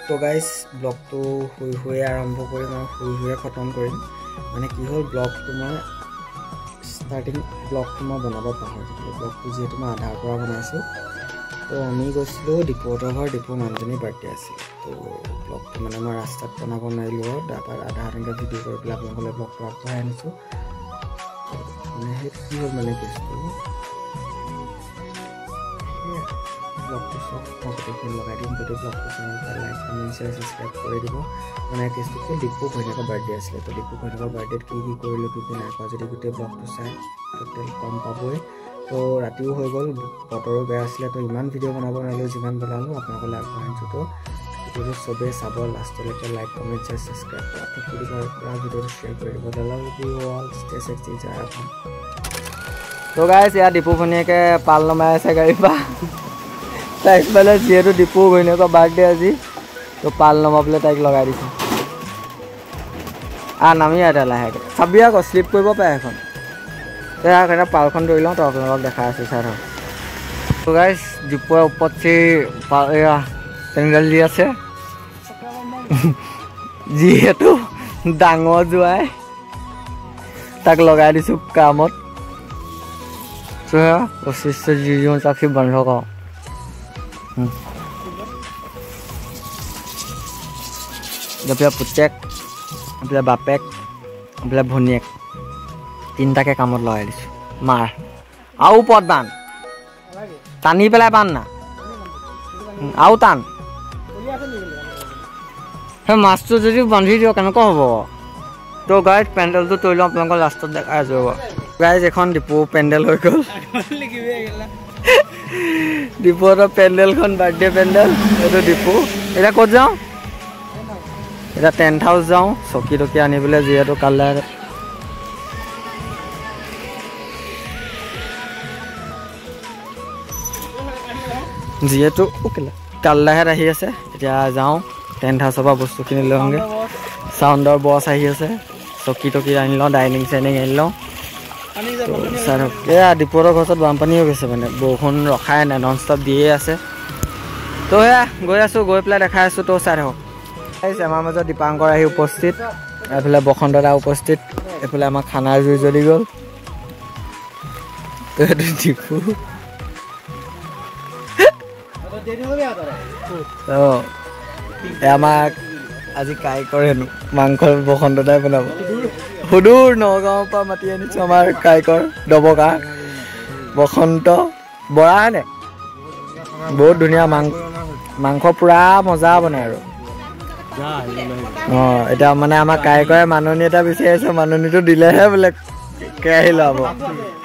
তো গাইজ ব্লগটো শুই শুয়ে আৰম্ভ কৰিম আৰু শুই শুয়ে খতম কৰিম মানে কি হ'ল ব্লগটো মই ষ্টাৰ্টিং ব্লগটো মই বনাব পাহৰি থাকিলোঁ ব্লগটো যিহেতু মই আধাৰ পৰা বনাইছোঁ তো আমি গৈছিলোঁ দীপুহঁতৰ ঘৰ দীপুৰ মানুহজনীৰ বাৰ্থডে আছিল তো ব্লগটো মানে মই ৰাস্তাত বনাব নোৱাৰিলোঁ তাৰপৰা আধা ঘণ্টা ভিডিঅ' কৰি পেলাই আপোনালোকলৈ ব্লগটো আগবঢ়াই আনিছোঁ মানে সেইটো কি হ'ল মানে কেছটো ব্লগটো চব মই গোটেইখিনি লগাই দিম যদি ব্লগটো চেনেলটো লাইক কমেণ্ট শ্বেয়াৰ ছাবস্ক্ৰাইব কৰি দিব মানে কেছটো কি দীপু ঘৈণীয়েকৰ বাৰ্থডে আছিলে তো দীপু ঘৈণীয়েকৰ বাৰ্থডেত কি কি কৰিলোঁ কি কি নাই কৰা যদি গোটেই ব্লগটো চাই টোটেল গম পাবই তো ৰাতিও হৈ গ'ল বতৰো বেয়া আছিলে তো ইমান ভিডিঅ' বনাব নোৱাৰিলোঁ যিমান বনালোঁ আপোনালোকলৈ আগবঢ়াই আনিছোঁ তো ভিডিঅ'টো চবেই চাব লাষ্টলৈকে লাইক কমেণ্ট শ্বেয়াৰ ছাবস্ক্ৰাইব কৰি দিব পৰা ভিডিঅ'টো শ্বেয়াৰ কৰি দিব তো গাইজ ইয়াত দীপু ঘৈণীয়েকে পাল নমাই আছে গাড়ীৰ পৰা তাইক মানে যিহেতু দীপু ঘৈণীয়েকৰ বাৰ্থডে আজি তো পাল নমাবলৈ তাইক লগাই দিছে নামি এটা লাহেকৈ চাবি আকৌ শ্লিপ কৰিব পাৰে এখন সেইকাৰণে পালখন ধৰি লওঁ তো আপোনালোকক দেখাই আছোঁ চাই থাকক তো গাইজ দীপুৱে ওপৰত এয়া পেণ্ডেল দি আছে যিহেতু ডাঙৰ জোৱাই তাক লগাই দিছোঁ কামত তো সেয়া 25 যি চাকি বন্ধ কৰ এইফালে পুতেক এইফালে বাপেক এইফালে ভনীয়েক তিনিটাকে কামত লগাই দিছোঁ মাৰ আৰু ওপৰত বান টানি পেলাই বান না আৰু টান সেই মাছটো যদি বান্ধি দিয়ক কেনেকুৱা হ'ব তো গাইজ পেণ্ডেলটো তৰি লওঁ আপোনালোকৰ লাষ্টত দেখাই আছোঁ গাইজ এখন দীপু পেণ্ডেল হৈ গ'ল দীপুহঁতৰ পেণ্ডেলখন বাৰ্থডে পেণ্ডেল এইটো দীপু এতিয়া ক'ত যাওঁ এতিয়া টেণ্ট হাউচ যাওঁ চকী টকী আনিবলৈ যিহেতু কাইলৈ কাইলৈহে আহি আছে এতিয়া যাওঁ টেণ্ট হাউচৰ পৰা বস্তুখিনি লওঁগৈ চাউণ্ডৰ বছ আহি আছে চকী টকী আনি লওঁ ডাইনিং চাইনিং আনি লওঁ চাই থাকক এয়া দীপুহঁতৰ ঘৰত বানপানী হৈ গৈছে মানে বৰষুণ ৰখাই নাই নন ষ্টপ দিয়ে আছে তো সেয়া গৈ আছোঁ গৈ পেলাই দেখাই আছোঁ তো চাই থাকক আমাৰ মাজত দীপাংকৰ আহি উপস্থিত এইফালে বসন্ত দা উপস্থিত এইফালে আমাৰ খানাৰ জুই জ্বলি গ'ল তো এইটো দীপু আমাক আজি কাইকৰ হেনো মাংস বসন্ত দাই বনাব সুদূৰ নগাঁৱৰ পৰা মাতি আনিছোঁ আমাৰ কাইকৰ দবকা বসন্ত বৰা নে বহুত ধুনীয়া মাংস পুৰা মজা বনায় আৰু এতিয়া মানে আমাৰ কাইকৰে মাননি এটা বিচাৰিছে মাননিটো দিলেহে বোলে কেৰাহী ল'ব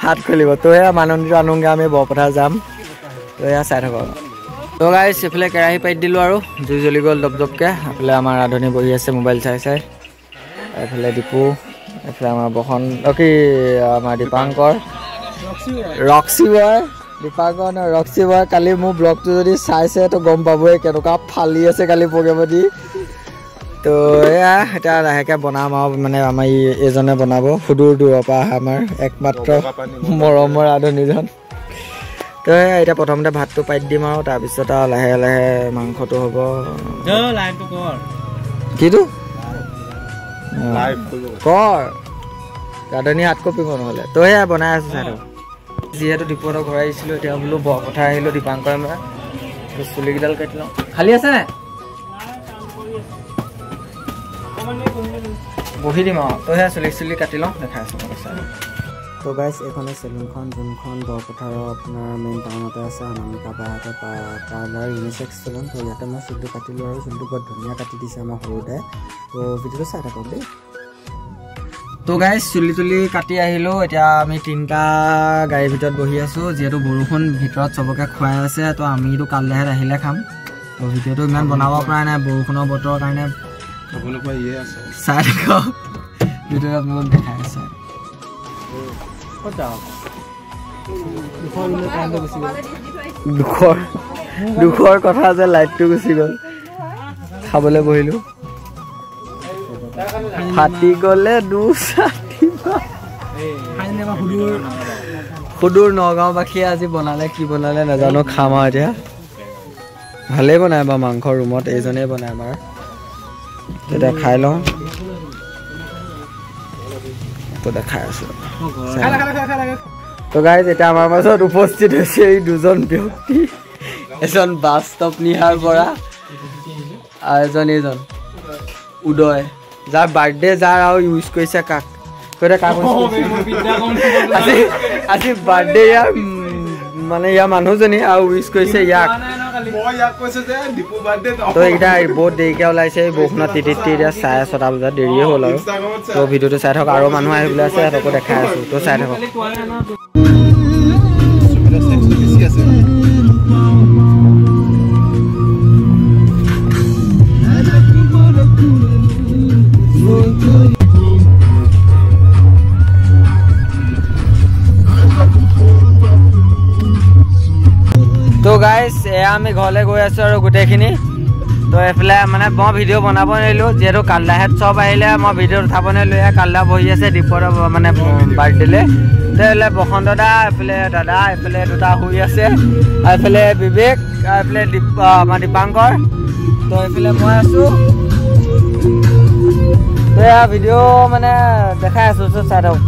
হাত খুলিব তো সেয়া মাননিটো আনোগৈ আমি বৰপথাৰ যাম তো এয়া চাই থাকক তো গাইজ এইফালে কেৰাহী পাতি দিলোঁ আৰু জুই জ্বলি গ'ল দপদপকৈ এইফালে আমাৰ ৰান্ধনি বহি আছে মোবাইল চাই চাই এইফালে দীপু এইফালে আমাৰ বসন্ত কি আমাৰ দীপাংকৰ ৰক্সি বয় দীপাংকৰ নহয় ৰক্সি বয় কালি মোৰ ব্লগটো যদি চাইছে তো গম পাবই কেনেকুৱা ফালি আছে কালি প্ৰগ্ৰেমত দি তো এয়া এতিয়া লাহেকৈ বনাম আৰু মানে আমাৰ এইজনে বনাব সুদূৰ দূৰৰ পৰা অহা আমাৰ একমাত্ৰ মৰমৰ ৰান্ধনিজন তো এতিয়া প্ৰথমতে ভাতটো পাতি দিম আৰু তাৰপিছত আৰু লাহে লাহে মাংসটো হ'ব কিটো কৰ ৰান্ধনি হাত কপিব নহ'লে তো সেয়া বনাই আছোঁ চাই যিহেতু দীপুহঁতৰ ঘৰ আহিছিলোঁ এতিয়া বোলো বৰপথাৰ আহিলোঁ দীপাংকৰ পৰা চুলিকেইডাল কাটি লওঁ খালী আছে নাই বহি দিম আৰু তো সেয়া চুলি কাটি লওঁ দেখাই আছোঁ চাই তো গাইজ এইখনে চেলুনখন যোনখন বৰপথাৰৰ আপোনাৰ মেইন টাউনতে আছে অনামিকা বাহঁতৰ পাৰ্লাৰ ইউনিচেক্স চেলুন তো ইয়াতে মই চুলিটো কাটিলোঁ আৰু চুলিটো বৰ ধুনীয়া কাটি দিছে আমাৰ সৰুতে তো ভিডিঅ'টো চাই থাকক দেই তো গাইজ চুলি তুলি কাটি আহিলোঁ এতিয়া আমি তিনিটা গাড়ীৰ ভিতৰত বহি আছোঁ যিহেতু বৰষুণ ভিতৰত চবকে খুৱাই আছে তো আমিতো কাইলৈহে আহিলে খাম তো ভিডিঅ'টো ইমান বনাব পৰা নাই বৰষুণৰ বতৰৰ কাৰণে চাই থাকক ভিডিঅ'টো আপোনালোকক দেখাই আছে দুখৰ কথা যে লাইটটো গুচি গ'ল খাবলৈ বহিলোঁ ফাটি গ'লে সুদূৰ নগাঁওবাসীয়ে আজি বনালে কি বনালে নাজানো খাম আৰু এতিয়া ভালেই বনাই বাৰু মাংস ৰুমত এইজনেই বনাই আমাৰ তেতিয়া খাই লওঁ তো দেখাই আছোঁ তো গাইজ এতিয়া আমাৰ মাজত উপস্থিত হৈছে এই দুজন ব্যক্তি এজন বাছ ষ্টপ নিহাৰ পৰা আৰু এইজন উদয় যাৰ বাৰ্থডে যাৰ আৰু ইউজ কৰিছে কাক আজি বাৰ্থডে ইয়াৰ মানে ইয়াৰ মানুহজনী আৰু উইচ কৰিছে ইয়াক তো এইকেইটা বহুত দেৰিকৈ ওলাইছে বৰষুণত তিতি এতিয়া 6:30 বজাত দেৰিয়ে হ'ল আৰু তো ভিডিঅ'টো চাই থাকক আৰু মানুহ আহিবলৈ আছে সিহঁতকো দেখাই আছোঁ তো চাই থাকক তো গাইজ এয়া আমি ঘৰলৈ গৈ আছোঁ আৰু গোটেইখিনি তো এইফালে মানে মই ভিডিঅ' বনাব নোৱাৰিলোঁ যিহেতু কাল্লাহেঁত চব আহিলে মই ভিডিঅ' উঠাব নোৱাৰিলোঁ এয়া কাল্লা বহি আছে দীপৰ মানে বাৰ্থডেলৈ তো এইফালে বসন্ত দা এইফালে দাদা এইফালে দুটা শুই আছে আৰু এইফালে বিবেক আৰু এইফালে আমাৰ দীপাংকৰ তো এইফালে মই আছোঁ তো এয়া ভিডিঅ' মানে দেখাই আছোঁ চাই থাকক